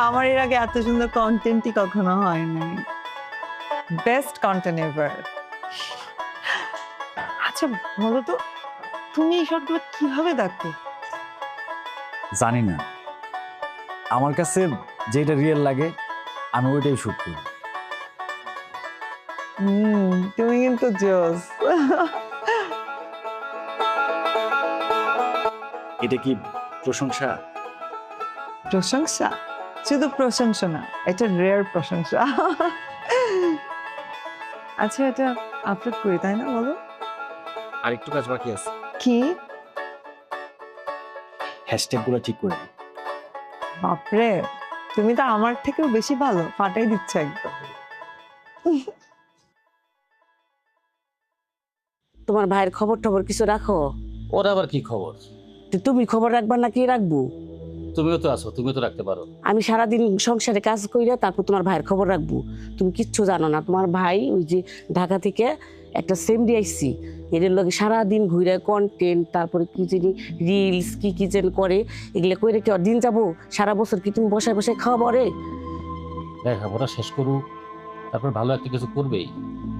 আমার এর আগে এত সুন্দর কন্টেন্টই কখনো হয় নাই। Best content ever. আচ্ছা বলো তো, তুমি এই শটগুলো কিভাবে দেখো? জানি না, আমার কাছে যেটা রিয়েল লাগে আমি ওইটাই শুট করি। তুমি কিন্তু জোস। এটা কি প্রশংসা? প্রশংসা? শুধু প্রশংসা না, এটা রেয়ার প্রশংসা। আচ্ছা, এটা আপলোড করি তাই না, বলো? আর একটু কাজ বাকি আছে, কি? হ্যাশট্যাগ গুলো ঠিক করে দিই। বাপরে, তুমি তো আমার থেকেও বেশি ভালো, ফাটাই দিচ্ছ একদম। তোমার ভাইয়ের খবর টবর কিছু রাখো? ওর আবার কি খবর? তো তুমি খবর রাখবা না কি রাখবো? তুমিও তো আছো, তুমি তো রাখতে পারো। আমি সারাদিন সংসারে কাজ কইরা তারপর তোমার ভাইয়ের খবর রাখবো? তুমি কিচ্ছু জানো না। তোমার ভাই ওই যে ঢাকা থেকে একটা সেমডি আইসি, এদের লোক সারাদিন ঘুরে কন্টেন্ট, তারপরে কি জানি রিলস কি যেন করে, এগুলো কইরে কি আর দিন যাবো? সারা বছর কি তুমি বসায় বসায় খাওয়া রে? লেখাপড়া শেষ করুক, তারপর ভালো একটা কিছু করবেই।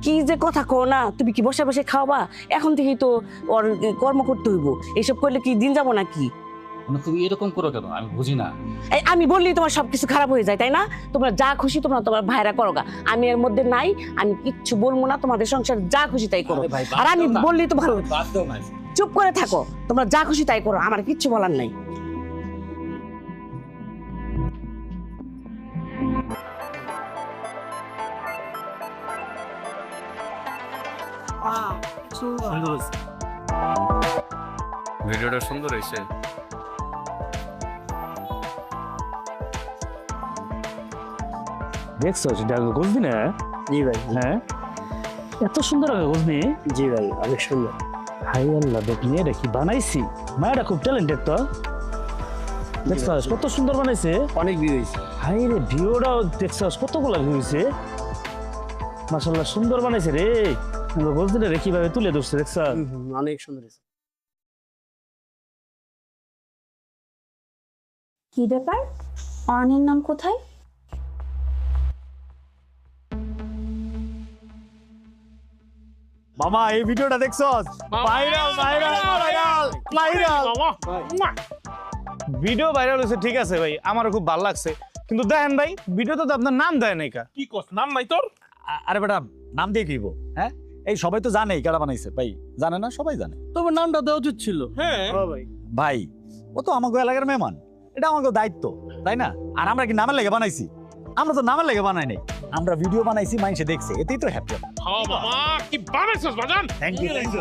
কি যে কথা কও না, তুমি কি বসে বসে খাওয়াবা? এখন থেকেই তো ওর কর্ম করতে হইব। এইসব করলে কি দিন যাবো নাকি? মানে তুমি এরকম করো কেন, আমি বুঝি না। এই আমি বললেই তোমার সবকিছু খারাপ হয়ে যায় তাই না? তোমরা যা খুশি তোমরা তোমার ভাইরা করো গা, আমি এর মধ্যে নাই। আমি কিচ্ছু বলবো না, তোমাদের সংসার যা খুশি তাই করো। আর আমি বললেই তো ভালো। চুপ করে থাকো, তোমরা যা খুশি তাই করো, আমার কিচ্ছু বলার নাই। ভিডিওটা সুন্দর হয়েছে। দেখছো সেটা বুঝবি না? জি ভাই। হ্যাঁ, এত সুন্দর আগে বুঝবি? জি ভাই, অনেক সুন্দর। হাই আল্লাহ, দেখি এটা কি বানাইছি। মায়েরা খুব ট্যালেন্টেড তো। দেখছস কত সুন্দর বানাইছে। অনেক ভিউ হয়েছে। হাই রে, ভিউটাও দেখছস কতগুলো ভিউ হয়েছে। মাশাআল্লাহ সুন্দর বানাইছে রে। বুঝলি রে কিভাবে তুলে ধরছে, দেখছস? অনেক সুন্দর হয়েছে। কি ব্যাপার, অর্ণের নাম কোথায়? মামা এই ভিডিওটা দেখছস? Viral viral viral viral. Video viral হয়েছে ঠিক আছে ভাই, আমারও খুব ভালো লাগছে, কিন্তু দেখেন ভাই ভিডিওতে তো আপনার নাম দেয় নাই। কি কস, নাম নাই তোর? আরে বেটা, নাম দিয়ে কিব? হ্যাঁ, এই সবাই তো জানে কারা বানাইছে ভাই। জানে না? সবাই জানে। তবে নামটা দেওয়া উচিত ছিল। হ্যাঁ ভাই। ভাই ও তো আমাকে এলাকার মেহমান, এটা আমাকে দায়িত্ব, তাই না? আর আমরা কি নামের লেগে বানাইছি? আমরা তো নামের লেগে বানাই নাই, আমরা ভিডিও বানাইছি, মানুষে দেখছে, এতেই তো হ্যাপি। হ্যাঁ মামা, কি বানাইছস বাজান? Thank you thank you.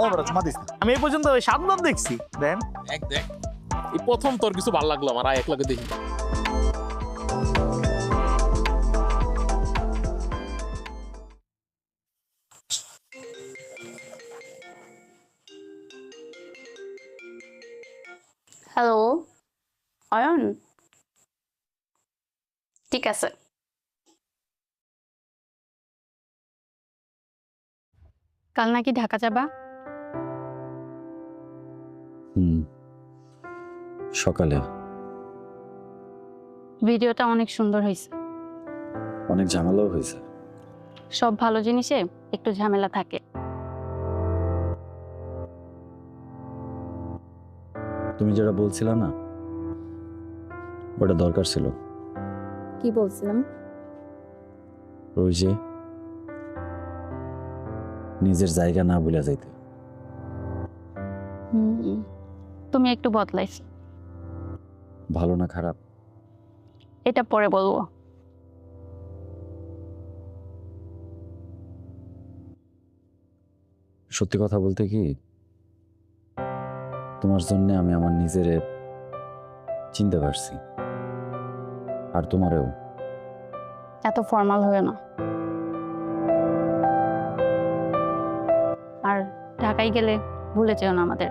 ও বড় চমা দিস। আমি এই পর্যন্ত ওই 7 নাম দেখছি। দেন দেখ, এই প্রথম তোর কিছু ভালো লাগলো আমার, এক লাগে দেখি। হ্যালো অয়ন, ঠিক আছে। কাল নাকি ঢাকা যাবা? সকালে। ভিডিওটা অনেক সুন্দর হয়েছে। অনেক ঝামেলাও হয়েছে। সব ভালো জিনিসে একটু ঝামেলা থাকে। তুমি যেটা বলছিলা না, ওটা দরকার ছিল। কি বলছিলাম? ওই যে নিজের জায়গা না ভুলে যাইতে। তুমি একটু বদলাইছো। ভালো না খারাপ এটা পরে বলবো। সত্যি কথা বলতে কি, তোমার জন্য আমি আমার নিজের চিনতে পারছি, আর তোমারেও। এত ফর্মাল হয়ে না। আর ঢাকায় গেলে ভুলে যেও না আমাদের।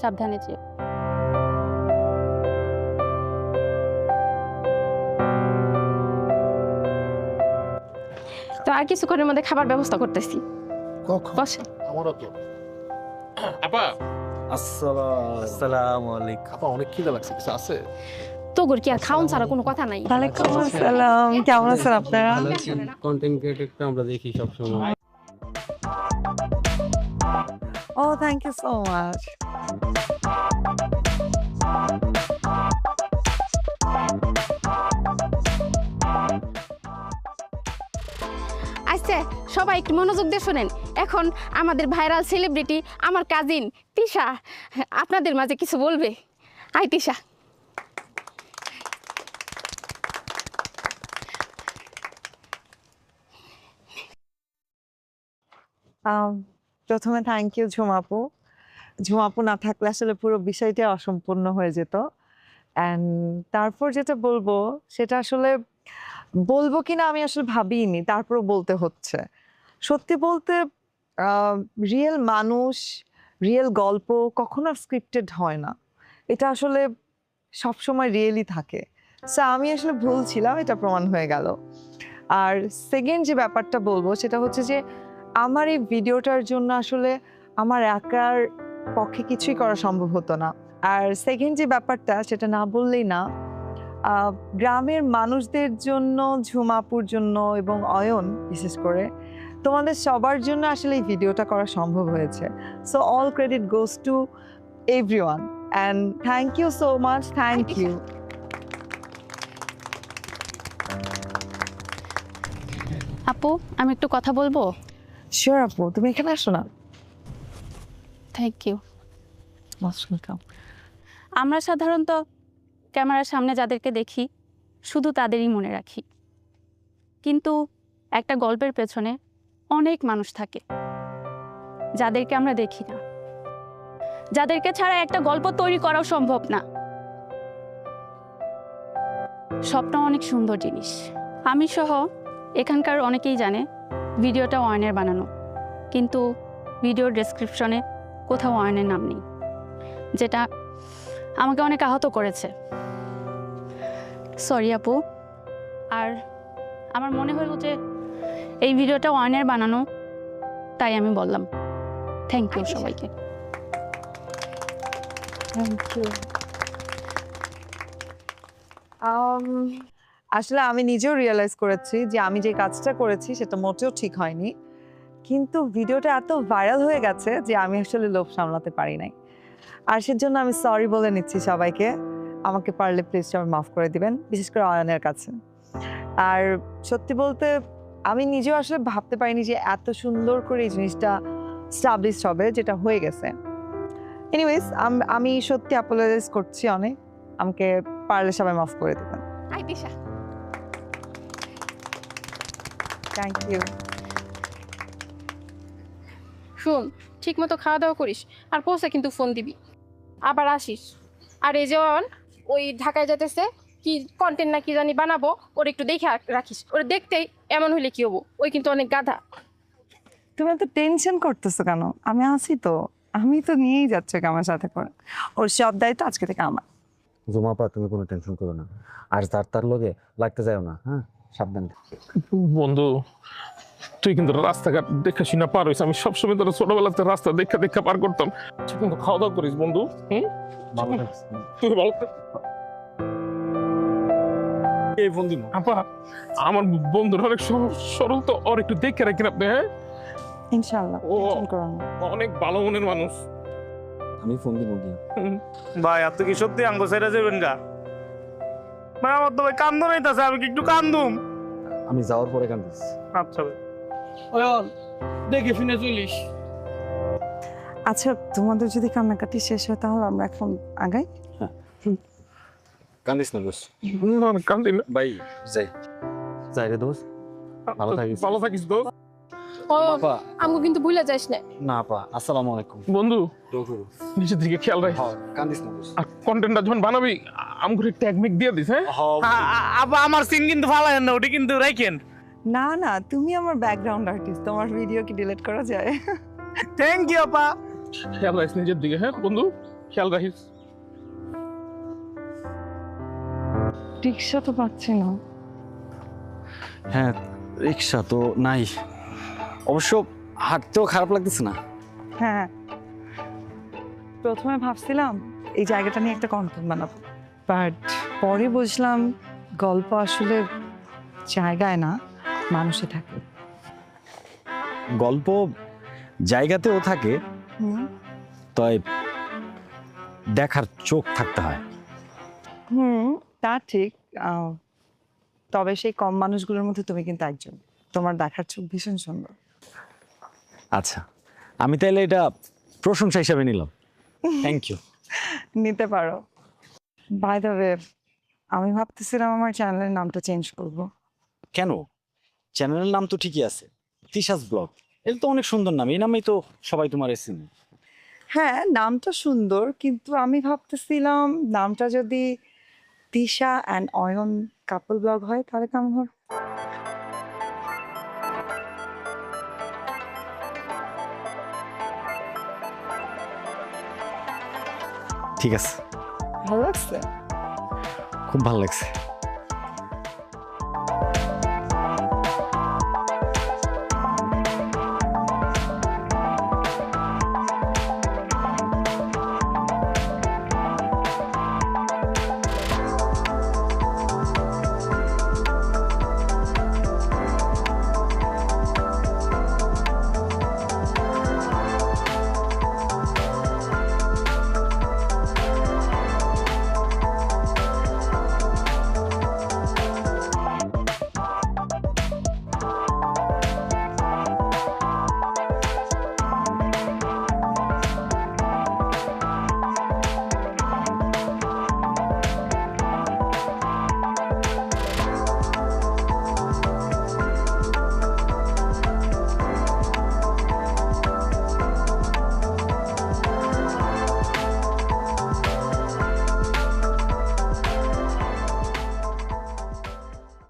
সাবধানে যেও। তো আর কিছুক্ষণের মধ্যে খাবার ব্যবস্থা করতেছি। বসে। আমারও তো। আপা, আসসালামু আলাইকুম। আপা অনেক খিদে লাগছে, কিছু আছে? তোর কি আর খাওন ছাড়া কোনো কথা নাই? ওয়ালাইকুম আসসালাম, কেমন আছেন আপনারা? কন্টেন্ট ক্রিয়েটরটা আমরা দেখি সব সময়। ও থ্যাংক ইউ সো মাচ। হয়েছে সবাই একটু মনোযোগ দিয়ে শোনেন। এখন আমাদের ভাইরাল সেলিব্রিটি আমার কাজিন তিশা আপনাদের মাঝে কিছু বলবে। আই তিশা। প্রথমে থ্যাংক ইউ ঝুমাপু। ঝুমাপু না থাকলে আসলে পুরো বিষয়টা অসম্পূর্ণ হয়ে যেত। অ্যান্ড তারপর যেটা বলবো সেটা আসলে বলবো কিনা আমি আসলে ভাবিনি, তারপরও বলতে হচ্ছে। সত্যি বলতে রিয়েল মানুষ, রিয়েল গল্প কখনো স্ক্রিপ্টেড হয় না, এটা আসলে সবসময় রিয়েলই থাকে। সো আমি আসলে ভুল ছিলাম, এটা প্রমাণ হয়ে গেল। আর সেকেন্ড যে ব্যাপারটা বলবো সেটা হচ্ছে যে আমার এই ভিডিওটার জন্য আসলে আমার একার পক্ষে কিছুই করা সম্ভব হতো না। আর সেকেন্ড যে ব্যাপারটা সেটা না বললেই না, গ্রামের মানুষদের জন্য, ঝুমাপুর জন্য এবং অয়ন বিশেষ করে তোমাদের সবার জন্য আসলে এই ভিডিওটা করা সম্ভব হয়েছে। So all credit goes to everyone and thank you so much. Thank you. আপু আমি একটু কথা বলবো? শিওর আপু, তুমি এখানে আসো না। Thank you. Most welcome. আমরা সাধারণত ক্যামেরার সামনে যাদেরকে দেখি শুধু তাদেরই মনে রাখি, কিন্তু একটা গল্পের পেছনে অনেক মানুষ থাকে যাদেরকে আমরা দেখি না, যাদেরকে ছাড়া একটা গল্প তৈরি করাও সম্ভব না। স্বপ্ন অনেক সুন্দর জিনিস। আমি সহ এখানকার অনেকেই জানে ভিডিওটা অয়নের বানানো, কিন্তু ভিডিওর ডেসক্রিপশনে কোথাও অয়নের নাম নেই, যেটা আমাকে অনেক আহত করেছে। সরি আপু। আর আমার মনে হলো যে এই ভিডিওটা অয়নের বানানো, তাই আমি বললাম। থ্যাংক ইউ সবাইকে। Thank you. আসলে আমি নিজেও রিয়েলাইজ করেছি যে আমি যে কাজটা করেছি সেটা মোটেও ঠিক হয়নি, কিন্তু ভিডিওটা এত ভাইরাল হয়ে গেছে যে আমি আসলে লোভ সামলাতে পারি নাই। আর সেজন্য আমি সরি বলে নিচ্ছি সবাইকে। আমাকে পারলে প্লিজ সবাই মাফ করে দিবেন, বিশেষ করে অয়নের কাছে। আর সত্যি বলতে আমি নিজেও আসলে ভাবতে পারিনি যে এত সুন্দর করে এই জিনিসটা স্টাবলিশ হবে, যেটা হয়ে গেছে। এনিওয়েজ আমি সত্যি অ্যাপোলোজাইজ করছি অনেক, আমাকে পারলে সবাই মাফ করে দেবেন। আই তিশা। Thank you. শুন, ঠিক মতো খাওয়া দাওয়া করিস, আর পৌঁছে কিন্তু ফোন দিবি, আবার আসিস। আর এই জন ওই ঢাকায় যেতেছে, কি কন্টেন্ট না কি জানি বানাবো, ওর একটু দেখে রাখিস। ওর দেখতেই এমন হইলে কি হবো, ওই কিন্তু অনেক গাধা। তুমি এত টেনশন করতেছো কেন? আমি আছি তো, আমি তো নিয়েই যাচ্ছি ওকে আমার সাথে করে। ওর সব দায়িত্ব আজকে থেকে আমার। জুমাপা তুমি কোনো টেনশন করো না, আর তার লগে লাগতে যাও না, হ্যাঁ সাবধান। বন্ধু তুই কিন্তু রাস্তাঘাট দেখা শুনে পার হইস। আমি সবসময় তোর ছোটবেলাতে রাস্তা দেখা পার করতাম। ঠিক মতো খাওয়া দাওয়া করিস বন্ধু। তুই ভালো এই ফোন দিন আপা, আমার বন্ধুর অনেক সরল তো, ওর একটু দেখে রাখেন আপনি। হ্যাঁ ইনশাআল্লাহ, ও টেনশন করো না। অনেক ভালো মনের মানুষ। আমি ফোন দিব গিয়ে। ভাই আপনি কি সত্যি আঙ্গ সাইডে যাবেন গা? ভাই আমার তো ভাই কান্দো নাই তাছে, আমি কি একটু কান্দুম? আমি যাওয়ার পরে কান্দিস। আচ্ছা ভাই। অয়ন দেখে শুনে চলিস। আচ্ছা, তোমাদের যদি কান্নাকাটি শেষ হয় তাহলে আমরা এখন আগাই। কান্দিস না দোষ। না কান্দি না ভাই যাই রে দোষ। ভালো থাকিস। ভালো থাকিস দোস্ত। আপা আমগো কিন্তু ভুলে যাস না। না আপা, আসসালামু আলাইকুম। বন্ধু নিজের দিকে খেয়াল রাখ। কান্দিস না দোষ। আর কন্টেন্টটা যখন বানাবি আমগুলো ট্যাগ মিক দিয়ে দিস। হ্যাঁ আপা আমার সিন কিন্তু ফালায়েন না, ওটা কিন্তু রাখেন। না না, তুমি আমার ব্যাকগ্রাউন্ড আর্টিস্ট, তোমার ভিডিও কি ডিলিট করা যায়? থ্যাংক ইউ আপা। খেয়াল রাখিস নিজের দিকে। হ্যাঁ বন্ধু খেয়াল রাখিস। রিক্সা তো পাচ্ছি না। হ্যাঁ রিক্সা তো নাই, অবশ্য হাঁটতেও খারাপ লাগতেছে না। হ্যাঁ, প্রথমে ভাবছিলাম এই জায়গাটা নিয়ে একটা কন্টেন্ট বানাবো, বাট পরে বুঝলাম গল্প আসলে জায়গায় না, মানুষে থাকে। গল্প জায়গাতেও থাকে, তাই দেখার চোখ থাকতে হয়। তা ঠিক, তবে সেই কম মানুষগুলোর মধ্যে তুমি কিন্তু একজন। তোমার দেখার চোখ ভীষণ সুন্দর। আচ্ছা, আমি তাইলে এটা প্রশংসা হিসাবে নিলাম। Thank you. নিতে পারো। বাই দ্য ওয়ে, আমি ভাবতেছিলাম আমার চ্যানেলের নামটা চেঞ্জ করব। কেন? চ্যানেলের নাম তো ঠিকই আছে, তিশাস ব্লগ। এটা তো অনেক সুন্দর নাম, এই নামেই তো সবাই তোমার চিনে। হ্যাঁ, নামটা সুন্দর, কিন্তু আমি ভাবতেছিলাম নামটা যদি Tisha and Ayan couple blog হয় তাহলে কেমন হয়? ঠিক আছে, ভালো লাগছে? খুব ভালো লাগছে।